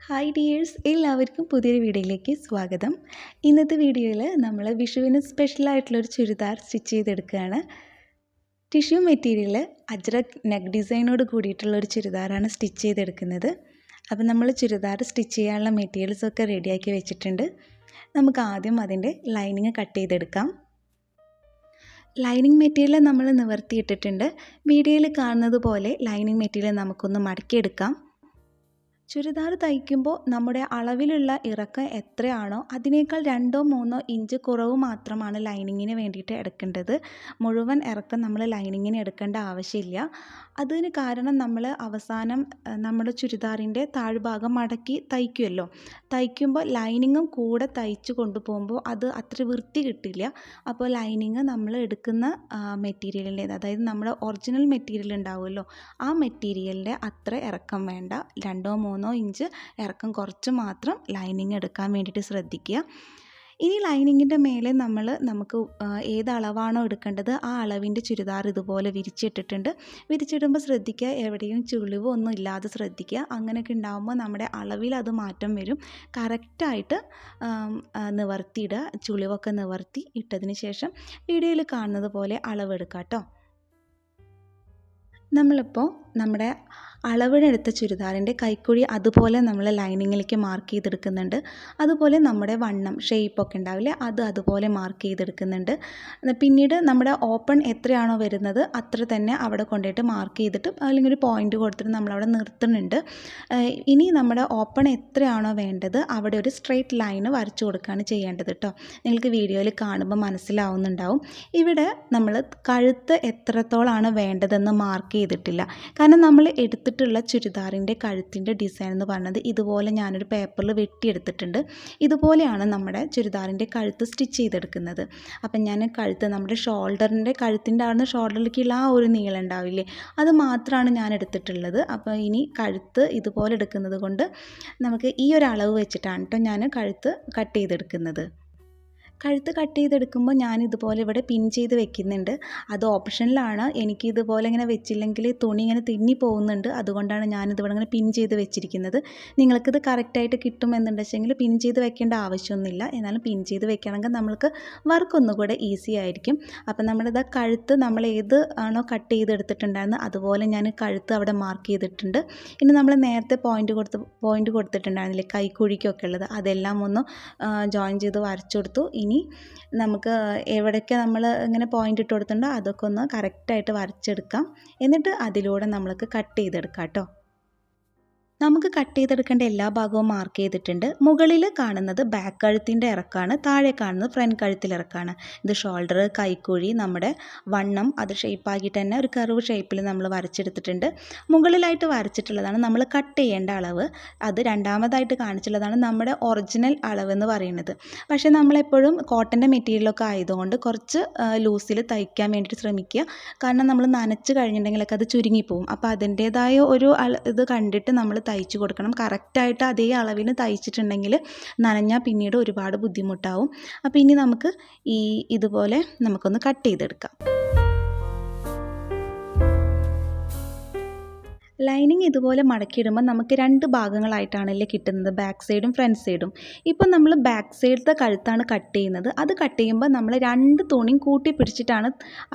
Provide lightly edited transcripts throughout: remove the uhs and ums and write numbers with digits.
Hi dears, എല്ലാവർക്കും പുതിയൊരു വീഡിയോയിലേക്ക് സ്വാഗതം. ഇന്നത്തെ വീഡിയോയിൽ നമ്മൾ വിഷുവിന് സ്പെഷ്യലായിട്ടുള്ളൊരു ചുരിദാർ സ്റ്റിച്ച് ചെയ്തെടുക്കുകയാണ്. ടിഷ്യൂ മെറ്റീരിയൽ അജ്രക് നെക്ക് ഡിസൈനോട് കൂടിയിട്ടുള്ളൊരു ചുരിദാറാണ് സ്റ്റിച്ച് ചെയ്തെടുക്കുന്നത്. അപ്പോൾ നമ്മൾ ചുരിദാർ സ്റ്റിച്ച് ചെയ്യാനുള്ള മെറ്റീരിയൽസൊക്കെ റെഡിയാക്കി വെച്ചിട്ടുണ്ട്. നമുക്ക് ആദ്യം അതിൻ്റെ ലൈനിങ് കട്ട് ചെയ്തെടുക്കാം. ലൈനിങ് മെറ്റീരിയൽ നമ്മൾ നിവർത്തിയിട്ടിട്ടുണ്ട്. വീഡിയോയിൽ കാണുന്നത് പോലെ ലൈനിങ് മെറ്റീരിയൽ നമുക്കൊന്ന് മടക്കിയെടുക്കാം. ചുരിദാർ തയ്ക്കുമ്പോൾ നമ്മുടെ അളവിലുള്ള ഇറക്കം എത്രയാണോ അതിനേക്കാൾ 2-3 ഇഞ്ച് കുറവ് മാത്രമാണ് ലൈനിങ്ങിന് വേണ്ടിയിട്ട് എടുക്കേണ്ടത്. മുഴുവൻ ഇറക്കം നമ്മൾ ലൈനിങ്ങിന് എടുക്കേണ്ട ആവശ്യമില്ല. അതിന് കാരണം നമ്മൾ അവസാനം നമ്മുടെ ചുരിദാറിൻ്റെ താഴ്ഭാഗം മടക്കി തയ്ക്കുമല്ലോ. തയ്ക്കുമ്പോൾ ലൈനിങ്ങും കൂടെ തയ്ച്ച് കൊണ്ടുപോകുമ്പോൾ അത് അത്ര വൃത്തി കിട്ടില്ല. അപ്പോൾ ലൈനിങ് നമ്മൾ എടുക്കുന്ന മെറ്റീരിയലിൻ്റെ, അതായത് നമ്മുടെ ഒറിജിനൽ മെറ്റീരിയൽ ഉണ്ടാവുമല്ലോ, ആ മെറ്റീരിയലിൻ്റെ അത്ര ഇറക്കം വേണ്ട. 2-3 ഇഞ്ച് ഇറക്കം കുറച്ച് മാത്രം ലൈനിങ് എടുക്കാൻ വേണ്ടിയിട്ട് ശ്രദ്ധിക്കുക. ഇനി ലൈനിങ്ങിൻ്റെ മേലെ നമുക്ക് ഏത് അളവാണോ എടുക്കേണ്ടത് ആ അളവിൻ്റെ ചുരിദാർ ഇതുപോലെ വിരിച്ചിട്ടിട്ടുണ്ട്. വിരിച്ചിടുമ്പോൾ ശ്രദ്ധിക്കുക, എവിടെയും ചുളിവ് ഒന്നും ഇല്ലാതെ ശ്രദ്ധിക്കുക. അങ്ങനെയൊക്കെ ഉണ്ടാകുമ്പോൾ നമ്മുടെ അളവിൽ അത് മാറ്റം വരും. കറക്റ്റായിട്ട് നിവർത്തിയിടുക. ചുളിവൊക്കെ നിവർത്തി ഇട്ടതിന് ശേഷം വീഡിയോയിൽ കാണുന്നത് പോലെ അളവെടുക്കുക കേട്ടോ. നമ്മളിപ്പോൾ നമ്മുടെ അളവിനെടുത്ത ചുരിദാറിൻ്റെ കൈക്കുഴി അതുപോലെ നമ്മൾ ലൈനിങ്ങിലേക്ക് മാർക്ക് ചെയ്തെടുക്കുന്നുണ്ട്. അതുപോലെ നമ്മുടെ വണ്ണം ഷേപ്പൊക്കെ ഉണ്ടാവില്ലേ, അതുപോലെ മാർക്ക് ചെയ്തെടുക്കുന്നുണ്ട്. പിന്നീട് നമ്മുടെ ഓപ്പൺ എത്രയാണോ വരുന്നത് അത്ര തന്നെ അവിടെ കൊണ്ടുപോയിട്ട് മാർക്ക് ചെയ്തിട്ട് അല്ലെങ്കിൽ ഒരു പോയിൻ്റ് കൊടുത്തിട്ട് നമ്മളവിടെ നിർത്തുന്നുണ്ട്. ഇനി നമ്മുടെ ഓപ്പൺ എത്രയാണോ വേണ്ടത് അവിടെ ഒരു സ്ട്രെയിറ്റ് ലൈന് വരച്ചു കൊടുക്കുകയാണ് ചെയ്യേണ്ടത് കേട്ടോ. നിങ്ങൾക്ക് വീഡിയോയിൽ കാണുമ്പോൾ മനസ്സിലാവുന്നുണ്ടാവും. ഇവിടെ നമ്മൾ കഴുത്ത് എത്രത്തോളമാണ് വേണ്ടതെന്ന് മാർക്ക് ചെയ്തിട്ടില്ല. കാരണം നമ്മൾ എടുത്തിട്ടുള്ള ചുരിദാറിൻ്റെ കഴുത്തിൻ്റെ ഡിസൈൻ എന്ന് പറയുന്നത് ഇതുപോലെ ഞാനൊരു പേപ്പറിൽ വെട്ടിയെടുത്തിട്ടുണ്ട്. ഇതുപോലെയാണ് നമ്മുടെ ചുരിദാറിൻ്റെ കഴുത്ത് സ്റ്റിച്ച് ചെയ്തെടുക്കുന്നത്. അപ്പം ഞാൻ നമ്മുടെ ഷോൾഡറിൻ്റെ കഴുത്തിൻ്റെ അവിടുന്ന് ഷോൾഡറിലേക്കുള്ള ആ ഒരു നീളം ഉണ്ടാവില്ലേ, അത് മാത്രമാണ് ഞാൻ എടുത്തിട്ടുള്ളത്. അപ്പോൾ ഇനി കഴുത്ത് ഇതുപോലെ എടുക്കുന്നത് കൊണ്ട് നമുക്ക് ഈ ഒരു അളവ് വെച്ചിട്ടാണ് കേട്ടോ ഞാൻ കഴുത്ത് കട്ട് ചെയ്തെടുക്കുന്നത്. കഴുത്ത് കട്ട് ചെയ്തെടുക്കുമ്പോൾ ഞാൻ ഇതുപോലെ ഇവിടെ പിൻ ചെയ്ത് വെക്കുന്നുണ്ട്. അത് ഓപ്ഷനിലാണ്. എനിക്ക് ഇതുപോലെ ഇങ്ങനെ വെച്ചില്ലെങ്കിൽ തുണി ഇങ്ങനെ തിന്നി പോകുന്നുണ്ട്. അതുകൊണ്ടാണ് ഞാനിതിവിടെ ഇങ്ങനെ പിൻ ചെയ്ത് വെച്ചിരിക്കുന്നത്. നിങ്ങൾക്കിത് കറക്റ്റായിട്ട് കിട്ടുമെന്നുണ്ടെങ്കിൽ പിൻ ചെയ്ത് വെക്കേണ്ട ആവശ്യമൊന്നുമില്ല. എന്നാലും പിൻ ചെയ്ത് വെക്കണമെങ്കിൽ നമ്മൾക്ക് വർക്ക് ഒന്നുകൂടെ ഈസി ആയിരിക്കും. അപ്പം നമ്മളിത് കഴുത്ത് നമ്മൾ ഏത് ആണോ കട്ട് ചെയ്തെടുത്തിട്ടുണ്ടായിരുന്നത് അതുപോലെ ഞാൻ കഴുത്ത് അവിടെ മാർക്ക് ചെയ്തിട്ടുണ്ട്. ഇനി നമ്മൾ നേരത്തെ പോയിൻ്റ് കൊടുത്തിട്ടുണ്ടായിരുന്നില്ലേ കൈക്കുഴിക്കൊക്കെ ഉള്ളത്, അതെല്ലാം ഒന്ന് ജോയിൻ ചെയ്ത് വരച്ചു കൊടുത്തു. ഇനി നമുക്ക് എവിടെയൊക്കെ നമ്മൾ ഇങ്ങനെ പോയിൻ്റ് ഇട്ട് കൊടുത്തിട്ടുണ്ടോ അതൊക്കെ ഒന്ന് കറക്റ്റായിട്ട് വരച്ചെടുക്കാം. എന്നിട്ട് അതിലൂടെ നമ്മൾക്ക് കട്ട് ചെയ്തെടുക്കാം കേട്ടോ. നമുക്ക് കട്ട് ചെയ്തെടുക്കേണ്ട എല്ലാ ഭാഗവും മാർക്ക് ചെയ്തിട്ടുണ്ട്. മുകളിൽ കാണുന്നത് ബാക്ക് കഴുത്തിൻ്റെ ഇറക്കാണ്, താഴെ കാണുന്നത് ഫ്രണ്ട് കഴുത്തിൽ ഇറക്കാണ്. ഇത് ഷോൾഡർ, കൈക്കുഴി, നമ്മുടെ വണ്ണം അത് ഷേപ്പാക്കിയിട്ട് തന്നെ ഒരു കർവ് ഷേപ്പിൽ നമ്മൾ വരച്ചെടുത്തിട്ടുണ്ട്. മുകളിലായിട്ട് വരച്ചിട്ടുള്ളതാണ് നമ്മൾ കട്ട് ചെയ്യേണ്ട അളവ്. അത് രണ്ടാമതായിട്ട് കാണിച്ചുള്ളതാണ് നമ്മുടെ ഒറിജിനൽ അളവെന്ന് പറയുന്നത്. പക്ഷേ നമ്മളെപ്പോഴും കോട്ടൻ്റെ മെറ്റീരിയലൊക്കെ ആയതുകൊണ്ട് കുറച്ച് ലൂസിൽ തയ്ക്കാൻ വേണ്ടിയിട്ട് ശ്രമിക്കുക. കാരണം നമ്മൾ നനച്ച് കഴിഞ്ഞിട്ടുണ്ടെങ്കിലൊക്കെ അത് ചുരുങ്ങിപ്പോവും. അപ്പോൾ അതിൻ്റേതായ ഒരു ഇത് കണ്ടിട്ട് നമ്മൾ തയ്ച്ചു കൊടുക്കണം. കറക്റ്റായിട്ട് അതേ അളവിന് തയ്ച്ചിട്ടുണ്ടെങ്കിൽ നനഞ്ഞാൽ പിന്നീട് ഒരുപാട് ബുദ്ധിമുട്ടാവും. അപ്പോൾ ഇനി നമുക്ക് ഇതുപോലെ നമുക്കൊന്ന് കട്ട് ചെയ്തെടുക്കാം. ലൈനിങ് ഇതുപോലെ മടക്കിയിടുമ്പോൾ നമുക്ക് 2 ഭാഗങ്ങളായിട്ടാണല്ലേ കിട്ടുന്നത്, ബാക്ക് സൈഡും ഫ്രണ്ട് സൈഡും. ഇപ്പം നമ്മൾ ബാക്ക് സൈഡത്തെ കഴുത്താണ് കട്ട് ചെയ്യുന്നത്. അത് കട്ട് ചെയ്യുമ്പോൾ നമ്മൾ 2 തുണിയും കൂട്ടി പിടിച്ചിട്ടാണ്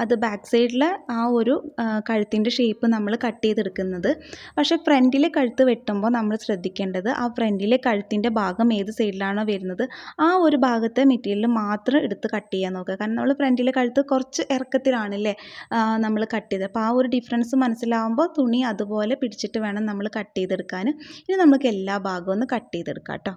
അത് ബാക്ക് സൈഡിലെ ആ ഒരു കഴുത്തിൻ്റെ ഷേപ്പ് നമ്മൾ കട്ട് ചെയ്തെടുക്കുന്നത്. പക്ഷേ ഫ്രണ്ടിലെ കഴുത്ത് വെട്ടുമ്പോൾ നമ്മൾ ശ്രദ്ധിക്കേണ്ടത് ആ ഫ്രണ്ടിലെ കഴുത്തിൻ്റെ ഭാഗം ഏത് സൈഡിലാണോ വരുന്നത് ആ ഒരു ഭാഗത്തെ മെറ്റീരിയൽ മാത്രം എടുത്ത് കട്ട് ചെയ്യാൻ നോക്കുക. കാരണം നമ്മൾ ഫ്രണ്ടിലെ കഴുത്ത് കുറച്ച് ഇറക്കത്തിലാണല്ലേ നമ്മൾ കട്ട് ചെയ്തത്. അപ്പോൾ ആ ഒരു ഡിഫറൻസ് മനസ്സിലാവുമ്പോൾ തുണി അതുപോലെ പിടിച്ചിട്ട് വേണം നമ്മൾ കട്ട് ചെയ്തെടുക്കാൻ. ഇനി നമുക്ക് എല്ലാ ഭാഗവും ഒന്ന് കട്ട് ചെയ്തെടുക്കാം കേട്ടോ.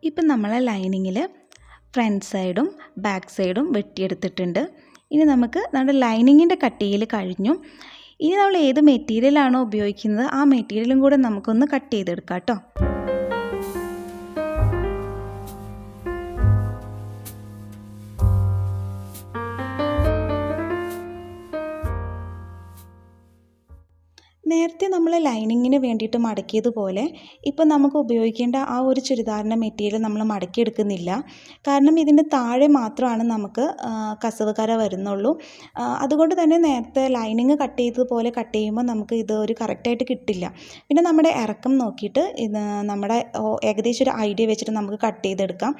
ഇപ്പം നമ്മളെ ലൈനിങ്ങിൽ ഫ്രണ്ട് സൈഡും ബാക്ക് സൈഡും വെട്ടിയെടുത്തിട്ടുണ്ട്. ഇനി നമുക്ക് നമ്മുടെ ലൈനിങ്ങിൻ്റെ കട്ട് ചെയ്യൽ കഴിഞ്ഞു. ഇനി നമ്മൾ ഏത് മെറ്റീരിയലാണോ ഉപയോഗിക്കുന്നത് ആ മെറ്റീരിയലും കൂടെ നമുക്കൊന്ന് കട്ട് ചെയ്തെടുക്കാം കേട്ടോ. നേരത്തെ നമ്മൾ ലൈനിങ്ങിന് വേണ്ടിയിട്ട് മടക്കിയതുപോലെ ഇപ്പം നമുക്ക് ഉപയോഗിക്കേണ്ട ആ ഒരു ചുരിദാറിൻ്റെ മെറ്റീരിയൽ നമ്മൾ മടക്കിയെടുക്കുന്നില്ല. കാരണം ഇതിൻ്റെ താഴെ മാത്രമാണ് നമുക്ക് കസവ് കര വരുന്നുള്ളൂ. അതുകൊണ്ട് തന്നെ നേരത്തെ ലൈനിങ് കട്ട് ചെയ്തതുപോലെ കട്ട് ചെയ്യുമ്പോൾ നമുക്ക് ഇത് ഒരു കറക്റ്റായിട്ട് കിട്ടില്ല. പിന്നെ നമ്മുടെ ഇറക്കം നോക്കിയിട്ട് ഇത് നമ്മുടെ ഏകദേശം ഒരു ഐഡിയ വെച്ചിട്ട് നമുക്ക് കട്ട് ചെയ്തെടുക്കാം.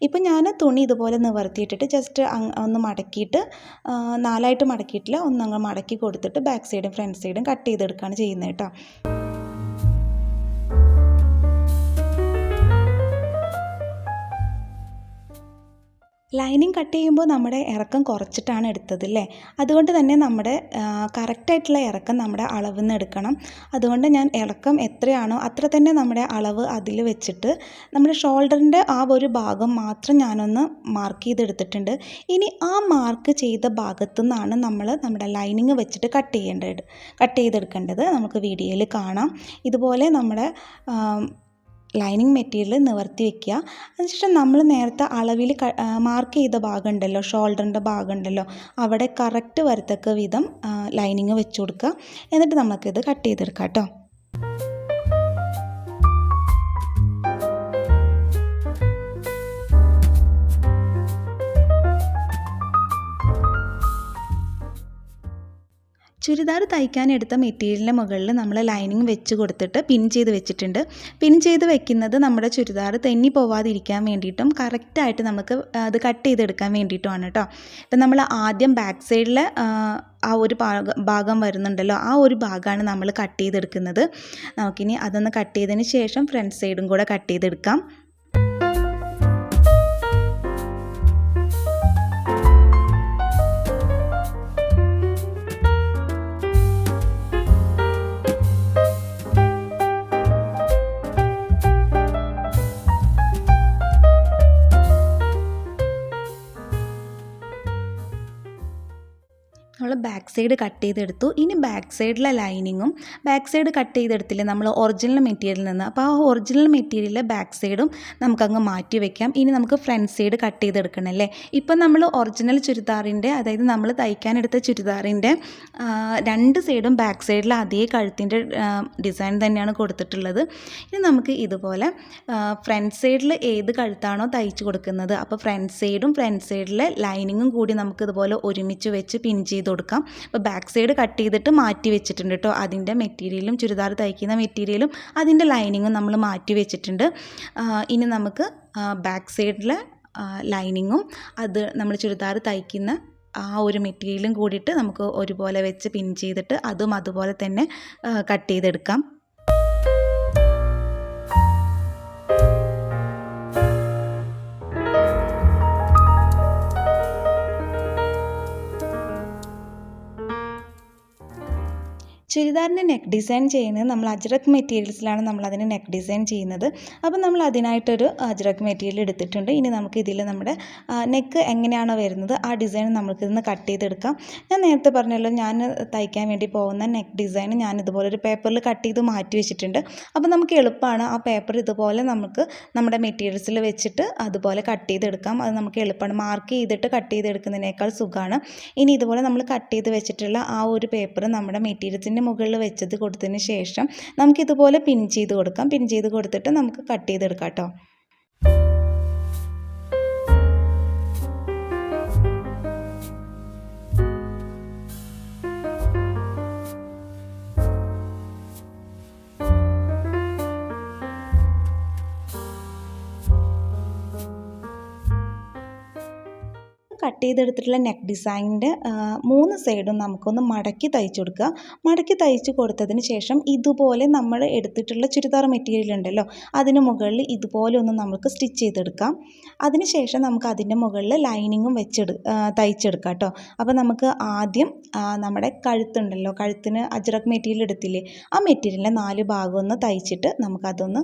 ഇപ്പം ഞാൻ തുണി ഇതുപോലെ നിവർത്തിയിട്ടിട്ട് ജസ്റ്റ് ഒന്ന് മടക്കിയിട്ട് 4ആയിട്ട് മടക്കിയിട്ടില്ല, ഒന്നങ്ങ് മടക്കി കൊടുത്തിട്ട് ബാക്ക് സൈഡും ഫ്രണ്ട് സൈഡും കട്ട് ചെയ്തെടുക്കുകയാണ് ചെയ്യുന്നത് കേട്ടോ. ലൈനിങ് കട്ട് ചെയ്യുമ്പോൾ നമ്മുടെ ഇറക്കം കുറച്ചിട്ടാണ് എടുത്തത് അല്ലേ. അതുകൊണ്ട് തന്നെ നമ്മുടെ കറക്റ്റായിട്ടുള്ള ഇറക്കം നമ്മുടെ അളവിൽ നിന്ന് എടുക്കണം. അതുകൊണ്ട് ഞാൻ ഇറക്കം എത്രയാണോ അത്ര തന്നെ നമ്മുടെ അളവ് അതിൽ വെച്ചിട്ട് നമ്മുടെ ഷോൾഡറിൻ്റെ ആ ഒരു ഭാഗം മാത്രം ഞാനൊന്ന് മാർക്ക് ചെയ്തെടുത്തിട്ടുണ്ട്. ഇനി ആ മാർക്ക് ചെയ്ത ഭാഗത്തു നിന്നാണ് നമ്മൾ നമ്മുടെ ലൈനിങ് വെച്ചിട്ട് കട്ട് ചെയ്തെടുക്കേണ്ടത്. നമുക്ക് വീഡിയോയിൽ കാണാം. ഇതുപോലെ നമ്മുടെ ലൈനിങ് മെറ്റീരിയൽ നിവർത്തി വെക്കുക. അതിനുശേഷം നമ്മൾ നേരത്തെ അളവിൽ മാർക്ക് ചെയ്ത ഭാഗം ഉണ്ടല്ലോ, ഷോൾഡറിൻ്റെ ഭാഗം ഉണ്ടല്ലോ, അവിടെ കറക്റ്റ് വരത്തക്ക വിധം ലൈനിങ് വെച്ച് കൊടുക്കുക. എന്നിട്ട് നമുക്കിത് കട്ട് ചെയ്തെടുക്കാം കേട്ടോ. ചുരിദാർ തയ്ക്കാൻ എടുത്ത മെറ്റീരിയലിൻ്റെ മുകളിൽ നമ്മൾ ലൈനിങ് വെച്ച് കൊടുത്തിട്ട് പിൻ ചെയ്ത് വെച്ചിട്ടുണ്ട്. പിൻ ചെയ്ത് വെക്കുന്നത് നമ്മുടെ ചുരിദാർ തെന്നി പോവാതിരിക്കാൻ വേണ്ടിയിട്ടും കറക്റ്റായിട്ട് നമുക്ക് അത് കട്ട് ചെയ്തെടുക്കാൻ വേണ്ടിയിട്ടുമാണ് കേട്ടോ. ഇപ്പം നമ്മൾ ആദ്യം ബാക്ക് സൈഡിൽ ആ ഒരു ഭാഗം വരുന്നുണ്ടല്ലോ, ആ ഒരു ഭാഗമാണ് നമ്മൾ കട്ട് ചെയ്തെടുക്കുന്നത്. നമുക്കിനി അതൊന്ന് കട്ട് ചെയ്തതിന് ശേഷം ഫ്രണ്ട് സൈഡും കൂടെ കട്ട് ചെയ്തെടുക്കാം. നമ്മൾ ബാക്ക് സൈഡ് കട്ട് ചെയ്തെടുത്തു. ഇനി ബാക്ക് സൈഡിലെ ലൈനിങ്ങും ബാക്ക് സൈഡ് കട്ട് ചെയ്തെടുത്തില്ലേ നമ്മൾ ഒറിജിനൽ മെറ്റീരിയലിൽ നിന്ന്, അപ്പോൾ ആ ഒറിജിനൽ മെറ്റീരിയലിലെ ബാക്ക് സൈഡും നമുക്കങ്ങ് മാറ്റി വയ്ക്കാം. ഇനി നമുക്ക് ഫ്രണ്ട് സൈഡ് കട്ട് ചെയ്തെടുക്കണം അല്ലേ. ഇപ്പം നമ്മൾ ഒറിജിനൽ ചുരിദാറിൻ്റെ, അതായത് നമ്മൾ തയ്ക്കാനെടുത്ത ചുരിദാറിൻ്റെ 2 സൈഡും ബാക്ക് സൈഡിൽ അതേ കഴുത്തിൻ്റെ ഡിസൈൻ തന്നെയാണ് കൊടുത്തിട്ടുള്ളത്. ഇനി നമുക്ക് ഇതുപോലെ ഫ്രണ്ട് സൈഡിൽ ഏത് കഴുത്താണോ തയ്ച്ച് കൊടുക്കുന്നത്, അപ്പോൾ ഫ്രണ്ട് സൈഡിലെ ലൈനിങ്ങും കൂടി നമുക്ക് ഇതുപോലെ ഒരുമിച്ച് വെച്ച് പിൻ ചെയ്ത് കൊടുക്കാം. അപ്പോൾ ബാക്ക് സൈഡ് കട്ട് ചെയ്തിട്ട് മാറ്റി വെച്ചിട്ടുണ്ട് കേട്ടോ. അതിൻ്റെ മെറ്റീരിയലും ചുരിദാർ തയ്ക്കുന്ന മെറ്റീരിയലും അതിൻ്റെ ലൈനിങ്ങും നമ്മൾ മാറ്റി വെച്ചിട്ടുണ്ട്. ഇനി നമുക്ക് ബാക്ക് സൈഡിലെ ലൈനിങ്ങും അത് നമ്മൾ ചുരിദാർ തയ്ക്കുന്ന ആ ഒരു മെറ്റീരിയലും കൂടിയിട്ട് നമുക്ക് ഒരുപോലെ വെച്ച് പിൻ ചെയ്തിട്ട് അതും അതുപോലെ തന്നെ കട്ട് ചെയ്തെടുക്കാം. ചുരിദാറിൻ്റെ നെക്ക് ഡിസൈൻ ചെയ്യുന്നത് നമ്മൾ അജ്രക് മെറ്റീരിയൽസിലാണ് നമ്മളതിന് നെക്ക് ഡിസൈൻ ചെയ്യുന്നത്. അപ്പോൾ നമ്മൾ അതിനായിട്ടൊരു അജ്രക് മെറ്റീരിയൽ എടുത്തിട്ടുണ്ട്. ഇനി നമുക്ക് ഇതിൽ നമ്മുടെ നെക്ക് എങ്ങനെയാണോ വരുന്നത് ആ ഡിസൈൻ നമുക്കിന്ന് കട്ട് ചെയ്തെടുക്കാം. ഞാൻ നേരത്തെ പറഞ്ഞല്ലോ, ഞാൻ തയ്ക്കാൻ വേണ്ടി പോകുന്ന നെക്ക് ഡിസൈൻ ഞാൻ ഇതുപോലെ ഒരു പേപ്പറിൽ കട്ട് ചെയ്ത് മാറ്റി വെച്ചിട്ടുണ്ട്. അപ്പോൾ നമുക്ക് എളുപ്പമാണ് ആ പേപ്പർ ഇതുപോലെ നമുക്ക് നമ്മുടെ മെറ്റീരിയൽസിൽ വെച്ചിട്ട് അതുപോലെ കട്ട് ചെയ്തെടുക്കാം. അത് നമുക്ക് എളുപ്പമാണ്, മാർക്ക് ചെയ്തിട്ട് കട്ട് ചെയ്തെടുക്കുന്നതിനേക്കാൾ സുഖമാണ്. ഇനി ഇതുപോലെ നമ്മൾ കട്ട് ചെയ്ത് വെച്ചിട്ടുള്ള ആ ഒരു പേപ്പർ നമ്മുടെ മെറ്റീരിയൽസിൻ്റെ മുകളിൽ വെച്ചത് കൊടുത്തതിന് ശേഷം നമുക്കിതുപോലെ പിൻ ചെയ്ത് കൊടുക്കാം. പിൻ ചെയ്ത് കൊടുത്തിട്ട് നമുക്ക് കട്ട് ചെയ്തെടുക്കാം കേട്ടോ. കട്ട് ചെയ്തെടുത്തിട്ടുള്ള നെക്ക് ഡിസൈനിൻ്റെ 3 സൈഡും നമുക്കൊന്ന് മടക്കി തയ്ച്ചു കൊടുക്കുക. മടക്കി തയ്ച്ചു കൊടുത്തതിന് ശേഷം ഇതുപോലെ നമ്മൾ എടുത്തിട്ടുള്ള ചുരിദാർ മെറ്റീരിയൽ ഉണ്ടല്ലോ, അതിന് മുകളിൽ ഇതുപോലെ ഒന്ന് നമുക്ക് സ്റ്റിച്ച് ചെയ്തെടുക്കാം. അതിന് ശേഷം നമുക്ക് അതിൻ്റെ മുകളിൽ ലൈനിങ്ങും തയ്ച്ചെടുക്കാം കേട്ടോ. അപ്പോൾ നമുക്ക് ആദ്യം നമ്മുടെ കഴുത്തുണ്ടല്ലോ, കഴുത്തിന് അജ്രക് മെറ്റീരിയൽ എടുത്തില്ലേ, ആ മെറ്റീരിയലിൻ്റെ 4 ഭാഗം ഒന്ന് തയ്ച്ചിട്ട് നമുക്കതൊന്ന്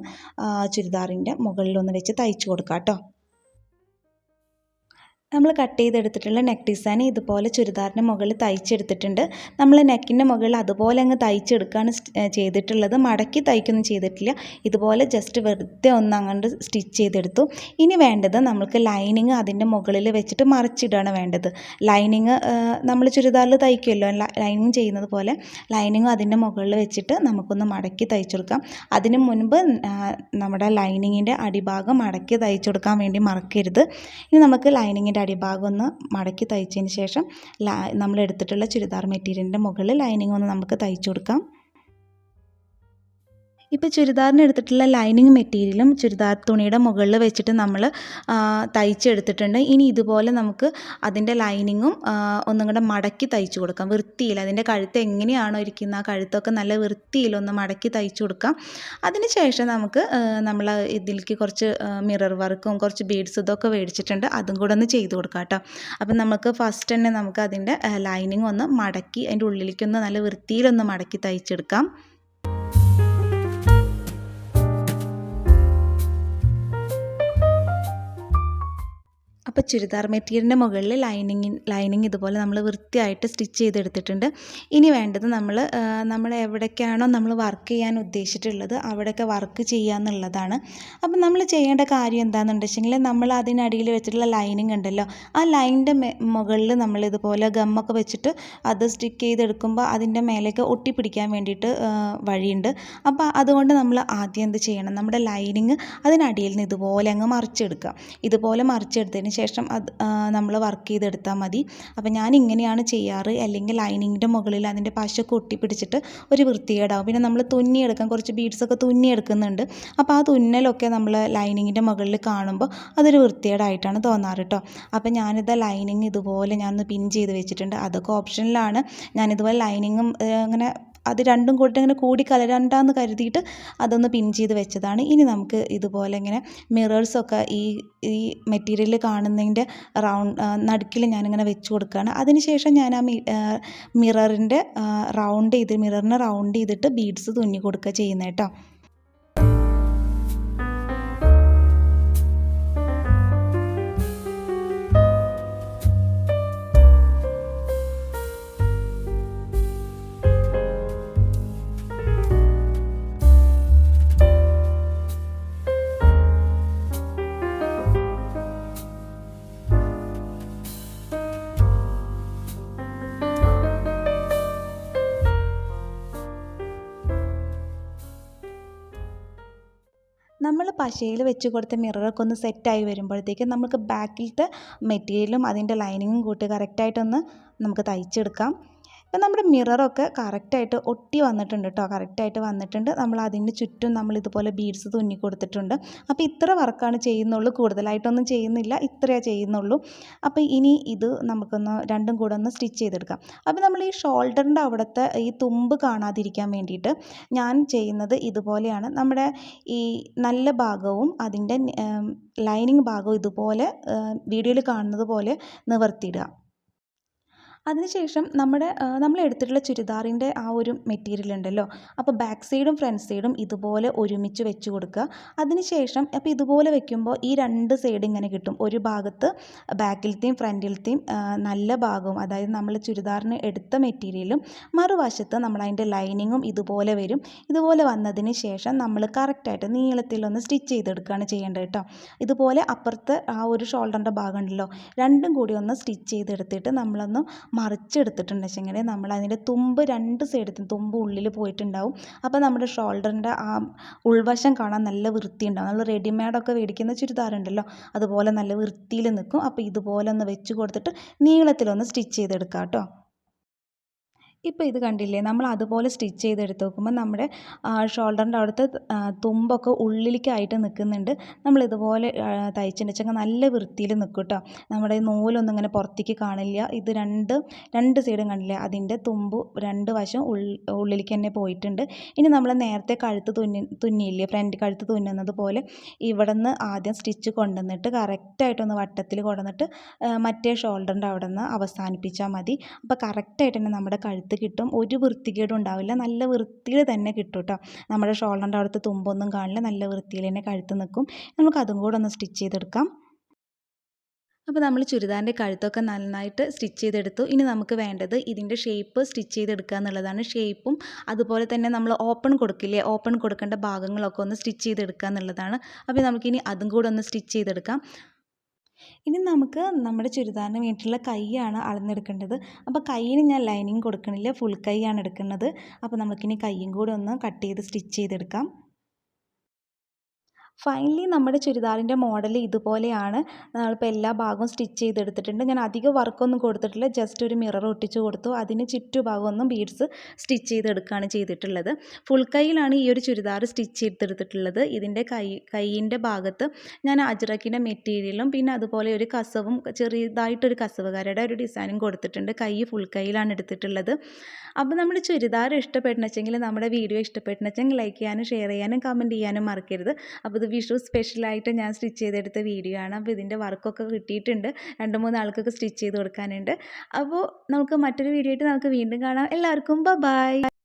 ചുരിദാറിൻ്റെ മുകളിലൊന്ന് വെച്ച് തയ്ച്ചു കൊടുക്കാം കേട്ടോ. നമ്മൾ കട്ട് ചെയ്തെടുത്തിട്ടുള്ള നെക്ക് ഡിസൈൻ ഇതുപോലെ ചുരിദാറിൻ്റെ മുകളിൽ തയ്ച്ചെടുത്തിട്ടുണ്ട്. നമ്മൾ നെക്കിൻ്റെ മുകളിൽ അതുപോലെ അങ്ങ് തയ്ച്ചെടുക്കുകയാണ് ചെയ്തിട്ടുള്ളത്. മടക്കി തയ്ക്കൊന്നും ചെയ്തിട്ടില്ല. ഇതുപോലെ ജസ്റ്റ് വെറുതെ ഒന്ന് അങ്ങോട്ട് സ്റ്റിച്ച് ചെയ്തെടുത്തു. ഇനി വേണ്ടത് നമുക്ക് ലൈനിങ് അതിൻ്റെ മുകളിൽ വെച്ചിട്ട് മറിച്ചിടുകയാണ് വേണ്ടത്. ലൈനിങ് നമ്മൾ ചുരിദാറിൽ തയ്ക്കുമല്ലോ, ലൈനിങ് ചെയ്യുന്നത് പോലെ ലൈനിങ് അതിൻ്റെ മുകളിൽ വെച്ചിട്ട് നമുക്കൊന്ന് മടക്കി തയ്ച്ചു കൊടുക്കാം. അതിന് മുൻപ് നമ്മുടെ ലൈനിങ്ങിൻ്റെ അടിഭാഗം മടക്കി തയ്ച്ചു കൊടുക്കാൻ വേണ്ടി മറക്കരുത്. ഇനി നമുക്ക് ലൈനിങ്ങിൻ്റെ അടിഭാഗം ഒന്ന് മടക്കി തയ്ച്ചതിന് ശേഷം നമ്മൾ എടുത്തിട്ടുള്ള ചുരിദാർ മെറ്റീരിയലിൻ്റെ മുകളിൽ ലൈനിങ് ഒന്ന് നമുക്ക് തയ്ച്ചു കൊടുക്കാം. ഇപ്പോൾ ചുരിദാറിന് എടുത്തിട്ടുള്ള ലൈനിങ് മെറ്റീരിയലും ചുരിദാർ തുണിയുടെ മുകളിൽ വെച്ചിട്ട് നമ്മൾ തയ്ച്ചെടുത്തിട്ടുണ്ട്. ഇനി ഇതുപോലെ നമുക്ക് അതിൻ്റെ ലൈനിങ്ങും ഒന്നും കൂടെ മടക്കി തയ്ച്ചു കൊടുക്കാം. വൃത്തിയിൽ അതിൻ്റെ കഴുത്ത് എങ്ങനെയാണോ ഇരിക്കുന്നത് ആ കഴുത്തൊക്കെ നല്ല വൃത്തിയിലൊന്ന് മടക്കി തയ്ച്ചു കൊടുക്കാം. അതിന് ശേഷം നമുക്ക് നമ്മൾ ഇതിലേക്ക് കുറച്ച് മിറർ വർക്കും കുറച്ച് ബീഡ്സ് ഇതൊക്കെ മേടിച്ചിട്ടുണ്ട്, അതും കൂടെ ഒന്ന് ചെയ്ത് കൊടുക്കാം കേട്ടോ. അപ്പം നമുക്ക് ഫസ്റ്റ് തന്നെ നമുക്ക് അതിൻ്റെ ലൈനിങ് ഒന്ന് മടക്കി അതിൻ്റെ ഉള്ളിലേക്കൊന്ന് നല്ല വൃത്തിയിലൊന്ന് മടക്കി തയ്ച്ചെടുക്കാം. അപ്പോൾ ചുരിദാർ മെറ്റീരിയലിൻ്റെ മുകളിൽ ലൈനിങ് ഇതുപോലെ നമ്മൾ വൃത്തിയായിട്ട് സ്റ്റിച്ച് ചെയ്തെടുത്തിട്ടുണ്ട്. ഇനി വേണ്ടത് നമ്മൾ എവിടേക്കാണോ നമ്മൾ വർക്ക് ചെയ്യാൻ ഉദ്ദേശിച്ചിട്ടുള്ളത് അവിടെയൊക്കെ വർക്ക് ചെയ്യുക എന്നുള്ളതാണ്. അപ്പം നമ്മൾ ചെയ്യേണ്ട കാര്യം എന്താണെന്ന് വെച്ചെങ്കിൽ നമ്മൾ അതിനടിയിൽ വെച്ചിട്ടുള്ള ലൈനിങ് ഉണ്ടല്ലോ, ആ ലൈനിൻ്റെ മുകളിൽ നമ്മൾ ഇതുപോലെ ഗമ്മൊക്കെ വെച്ചിട്ട് അത് സ്റ്റിക്ക് ചെയ്തെടുക്കുമ്പോൾ അതിൻ്റെ മേലേക്ക് ഒട്ടിപ്പിടിക്കാൻ വേണ്ടിയിട്ട് വഴിയുണ്ട്. അപ്പോൾ അതുകൊണ്ട് നമ്മൾ ആദ്യം എന്ത് ചെയ്യണം, നമ്മുടെ ലൈനിങ് അതിനടിയിൽ നിന്ന് ഇതുപോലെ അങ്ങ് മറിച്ചെടുക്കുക. ഇതുപോലെ മറിച്ചെടുത്തതിന് ശേഷം അത് നമ്മൾ വർക്ക് ചെയ്തെടുത്താൽ മതി. അപ്പോൾ ഞാൻ ഇങ്ങനെയാണ് ചെയ്യാറ്. അല്ലെങ്കിൽ ലൈനിങ്ങിൻ്റെ മുകളിൽ അതിൻ്റെ പശയൊക്കെ ഒട്ടിപ്പിടിച്ചിട്ട് ഒരു വൃത്തികേടാവും. പിന്നെ നമ്മൾ തുന്നിയെടുക്കാൻ കുറച്ച് ബീഡ്സൊക്കെ തുന്നിയെടുക്കുന്നുണ്ട്. അപ്പോൾ ആ തുന്നലൊക്കെ നമ്മൾ ലൈനിങ്ങിൻ്റെ മുകളിൽ കാണുമ്പോൾ അതൊരു വൃത്തികേടായിട്ടാണ് തോന്നാറ് കേട്ടോ. അപ്പോൾ ഞാനിത് ലൈനിങ് ഇതുപോലെ ഞാനൊന്ന് പിൻ ചെയ്ത് വെച്ചിട്ടുണ്ട്. അതൊക്കെ ഓപ്ഷനിലാണ്. ഞാനിതുപോലെ ലൈനിങ്ങും അങ്ങനെ അത് രണ്ടും കൂടി ഇങ്ങനെ കൂടി കലരണ്ടാന്ന് കരുതിയിട്ട് അതൊന്ന് പിൻ ചെയ്ത് വെച്ചതാണ്. ഇനി നമുക്ക് ഇതുപോലെ ഇങ്ങനെ മിറേഴ്സൊക്കെ ഈ മെറ്റീരിയൽ കാണുന്നതിൻ്റെ നടുക്കിൽ ഞാനിങ്ങനെ വെച്ച് കൊടുക്കുകയാണ്. അതിനുശേഷം ഞാൻ ആ മിററിനെ റൗണ്ട് ചെയ്തിട്ട് ബീഡ്സ് തുന്നി കൊടുക്കുക ചെയ്യുന്നത് കേട്ടോ. നമ്മൾ പശയിൽ വെച്ച് കൊടുത്ത മിററൊക്കെ ഒന്ന് സെറ്റായി വരുമ്പോഴത്തേക്കും നമുക്ക് ബാക്കിലത്തെ മെറ്റീരിയലും അതിൻ്റെ ലൈനിങ്ങും കൂട്ടി കറക്റ്റായിട്ടൊന്ന് നമുക്ക് തയ്ച്ചെടുക്കാം. ഇപ്പം നമ്മുടെ മിററൊക്കെ കറക്റ്റായിട്ട് ഒട്ടി വന്നിട്ടുണ്ട് കേട്ടോ. കറക്റ്റായിട്ട് വന്നിട്ടുണ്ട്. നമ്മൾ അതിന് ചുറ്റും നമ്മൾ ഇതുപോലെ ബീഡ്സ് തുന്നി കൊടുത്തിട്ടുണ്ട്. അപ്പോൾ ഇത്ര വർക്കാണ് ചെയ്യുന്നുള്ളൂ, കൂടുതലായിട്ടൊന്നും ചെയ്യുന്നില്ല, ഇത്രയേ ചെയ്യുന്നുള്ളൂ. അപ്പോൾ ഇനി ഇത് നമുക്കൊന്ന് രണ്ടും കൂടെ ഒന്ന് സ്റ്റിച്ച് ചെയ്തെടുക്കാം. അപ്പോൾ നമ്മൾ ഈ ഷോൾഡറിൻ്റെ അവിടുത്തെ ഈ തുമ്പ് കാണാതിരിക്കാൻ വേണ്ടിയിട്ട് ഞാൻ ചെയ്യുന്നത് ഇതുപോലെയാണ്. നമ്മുടെ ഈ നല്ല ഭാഗവും അതിൻ്റെ ലൈനിങ് ഭാഗവും ഇതുപോലെ വീഡിയോയിൽ കാണുന്നത് പോലെ നിവർത്തിയിടുക. അതിനുശേഷം നമ്മൾ എടുത്തിട്ടുള്ള ചുരിദാറിൻ്റെ ആ ഒരു മെറ്റീരിയൽ ഉണ്ടല്ലോ, അപ്പോൾ ബാക്ക് സൈഡും ഫ്രണ്ട് സൈഡും ഇതുപോലെ ഒരുമിച്ച് വെച്ച് കൊടുക്കുക. അതിനുശേഷം അപ്പോൾ ഇതുപോലെ വെക്കുമ്പോൾ ഈ രണ്ട് സൈഡ് ഇങ്ങനെ കിട്ടും. ഒരു ഭാഗത്ത് ബാക്കിലത്തെയും ഫ്രണ്ടിലത്തെയും നല്ല ഭാഗവും, അതായത് നമ്മൾ ചുരിദാറിന് എടുത്ത മെറ്റീരിയലും മറുവശത്ത് നമ്മൾ അതിൻ്റെ ലൈനിങ്ങും ഇതുപോലെ വരും. ഇതുപോലെ വന്നതിന് ശേഷം നമ്മൾ കറക്റ്റായിട്ട് നീളത്തിലൊന്ന് സ്റ്റിച്ച് ചെയ്തെടുക്കുകയാണ് ചെയ്യേണ്ടത് കേട്ടോ. ഇതുപോലെ അപ്പുറത്ത് ആ ഒരു ഷോൾഡറിൻ്റെ ഭാഗം ഉണ്ടല്ലോ, രണ്ടും കൂടി ഒന്ന് സ്റ്റിച്ച് ചെയ്തെടുത്തിട്ട് നമ്മളൊന്ന് മറിച്ചെടുത്തിട്ടുണ്ട് വെച്ചെങ്കിൽ നമ്മൾ അതിൻ്റെ തുമ്പ് രണ്ട് സൈഡത്തും തുമ്പ് ഉള്ളിൽ പോയിട്ടുണ്ടാവും. അപ്പോൾ നമ്മുടെ ഷോൾഡറിൻ്റെ ആ ഉൾവശം കാണാൻ നല്ല വൃത്തിയുണ്ടാവും. നമ്മൾ റെഡിമെയ്ഡൊക്കെ മേടിക്കുന്ന ചുരിദാറുണ്ടല്ലോ അതുപോലെ നല്ല വൃത്തിയിൽ നിൽക്കും. അപ്പോൾ ഇതുപോലെ ഒന്ന് വെച്ച് കൊടുത്തിട്ട് നീളത്തിലൊന്ന് സ്റ്റിച്ച് ചെയ്തെടുക്കാം കേട്ടോ. ഇപ്പോൾ ഇത് കണ്ടില്ലേ, നമ്മൾ അതുപോലെ സ്റ്റിച്ച് ചെയ്തെടുത്ത് നോക്കുമ്പോൾ നമ്മുടെ ഷോൾഡറിൻ്റെ അവിടുത്തെ തുമ്പൊക്കെ ഉള്ളിലേക്കായിട്ട് നിൽക്കുന്നുണ്ട്. നമ്മളിതുപോലെ തയ്ച്ചിട്ടുണ്ടെങ്കിൽ നല്ല വൃത്തിയിൽ നിൽക്കും കേട്ടോ. നമ്മുടെ നൂലൊന്നും ഇങ്ങനെ പുറത്തേക്ക് കാണില്ല. ഇത് രണ്ട് സൈഡും കണ്ടില്ലേ, അതിൻ്റെ തുമ്പ് രണ്ട് വശം ഉള്ളിലേക്ക് തന്നെ പോയിട്ടുണ്ട്. ഇനി നമ്മൾ നേരത്തെ കഴുത്ത് തുന്നിയില്ലേ, ഫ്രണ്ട് കഴുത്ത് തുന്നുന്നത് പോലെ ഇവിടെ നിന്ന് ആദ്യം സ്റ്റിച്ച് കൊണ്ടുവന്നിട്ട് കറക്റ്റായിട്ടൊന്ന് വട്ടത്തിൽ കൊണ്ടുവന്നിട്ട് മറ്റേ ഷോൾഡറിൻ്റെ അവിടെ നിന്ന് അവസാനിപ്പിച്ചാൽ മതി. അപ്പോൾ കറക്റ്റായിട്ട് തന്നെ നമ്മുടെ കഴുത്ത് കിട്ടും. ഒരു വൃത്തികേടും ഉണ്ടാവില്ല, നല്ല വൃത്തിയിൽ തന്നെ കിട്ടും കേട്ടോ. നമ്മുടെ ഷോൾഡറിൻ്റെ അവിടുത്തെ തുമ്പൊന്നും കാണില്ല, നല്ല വൃത്തിയിൽ തന്നെ കഴുത്ത് നിൽക്കും. നമുക്ക് അതും കൂടെ ഒന്ന് സ്റ്റിച്ച് ചെയ്തെടുക്കാം. അപ്പോൾ നമ്മൾ ചുരിദാറിൻ്റെ കഴുത്തൊക്കെ നന്നായിട്ട് സ്റ്റിച്ച് ചെയ്തെടുത്തു. ഇനി നമുക്ക് വേണ്ടത് ഇതിൻ്റെ ഷേപ്പ് സ്റ്റിച്ച് ചെയ്തെടുക്കുക എന്നുള്ളതാണ്. ഷേപ്പും അതുപോലെ തന്നെ നമ്മൾ ഓപ്പൺ കൊടുക്കില്ലേ, ഓപ്പൺ കൊടുക്കേണ്ട ഭാഗങ്ങളൊക്കെ ഒന്ന് സ്റ്റിച്ച് ചെയ്തെടുക്കുക എന്നുള്ളതാണ്. അപ്പോൾ നമുക്കിനി അതും കൂടെ ഒന്ന് സ്റ്റിച്ച് ചെയ്തെടുക്കാം. ഇനി നമുക്ക് നമ്മുടെ ചുരിദാറിന് വേണ്ടിയിട്ടുള്ള കൈയാണ് അളന്നെടുക്കേണ്ടത്. അപ്പോൾ കൈയിന് ഞാൻ ലൈനിങ് കൊടുക്കണില്ല, ഫുൾ കൈയാണ് എടുക്കുന്നത്. അപ്പോൾ നമുക്കിനി കൈയും കൂടെ ഒന്ന് കട്ട് ചെയ്ത് സ്റ്റിച്ച് ചെയ്തെടുക്കാം. ഫൈനലി നമ്മുടെ ചുരിദാറിൻ്റെ മോഡൽ ഇതുപോലെയാണ്. നമ്മളിപ്പോൾ എല്ലാ ഭാഗവും സ്റ്റിച്ച് ചെയ്തെടുത്തിട്ടുണ്ട്. ഞാൻ അധികം വർക്കൊന്നും കൊടുത്തിട്ടില്ല, ജസ്റ്റ് ഒരു മിറർ ഒട്ടിച്ച് കൊടുത്തു. അതിന് ചുറ്റുഭാഗമൊന്നും ബീഡ്സ് സ്റ്റിച്ച് ചെയ്തെടുക്കുകയാണ് ചെയ്തിട്ടുള്ളത്. ഫുൾ കൈയിലാണ് ഈ ഒരു ചുരിദാർ സ്റ്റിച്ച് ചെയ്തെടുത്തിട്ടുള്ളത്. ഇതിൻ്റെ കൈയിൻ്റെ ഭാഗത്ത് ഞാൻ അജ്രക്കിൻ്റെ മെറ്റീരിയലും പിന്നെ അതുപോലെ ഒരു കസവും ചെറിയതായിട്ടൊരു കസവുകാരുടെ ഒരു ഡിസൈനും കൊടുത്തിട്ടുണ്ട്. കൈ ഫുൾ കൈയിലാണ് എടുത്തിട്ടുള്ളത്. അപ്പോൾ നമ്മുടെ ചുരിദാർ ഇഷ്ടപ്പെടണമെങ്കിൽ, നമ്മുടെ വീഡിയോ ഇഷ്ടപ്പെടണമെങ്കിൽ ലൈക്ക് ചെയ്യാനും ഷെയർ ചെയ്യാനും കമൻറ്റ് ചെയ്യാനും മറക്കരുത്. അപ്പോൾ ഇത് വിഷു സ്പെഷ്യലായിട്ട് ഞാൻ സ്റ്റിച്ച് ചെയ്തെടുത്ത വീഡിയോ ആണ്. അപ്പോൾ ഇതിൻ്റെ വർക്കൊക്കെ കിട്ടിയിട്ടുണ്ട്. 2-3 ആൾക്കൊക്കെ സ്റ്റിച്ച് ചെയ്ത് കൊടുക്കാനുണ്ട്. അപ്പോൾ നമുക്ക് മറ്റൊരു വീഡിയോ ആയിട്ട് നമുക്ക് വീണ്ടും കാണാം. എല്ലാവർക്കും ബൈ.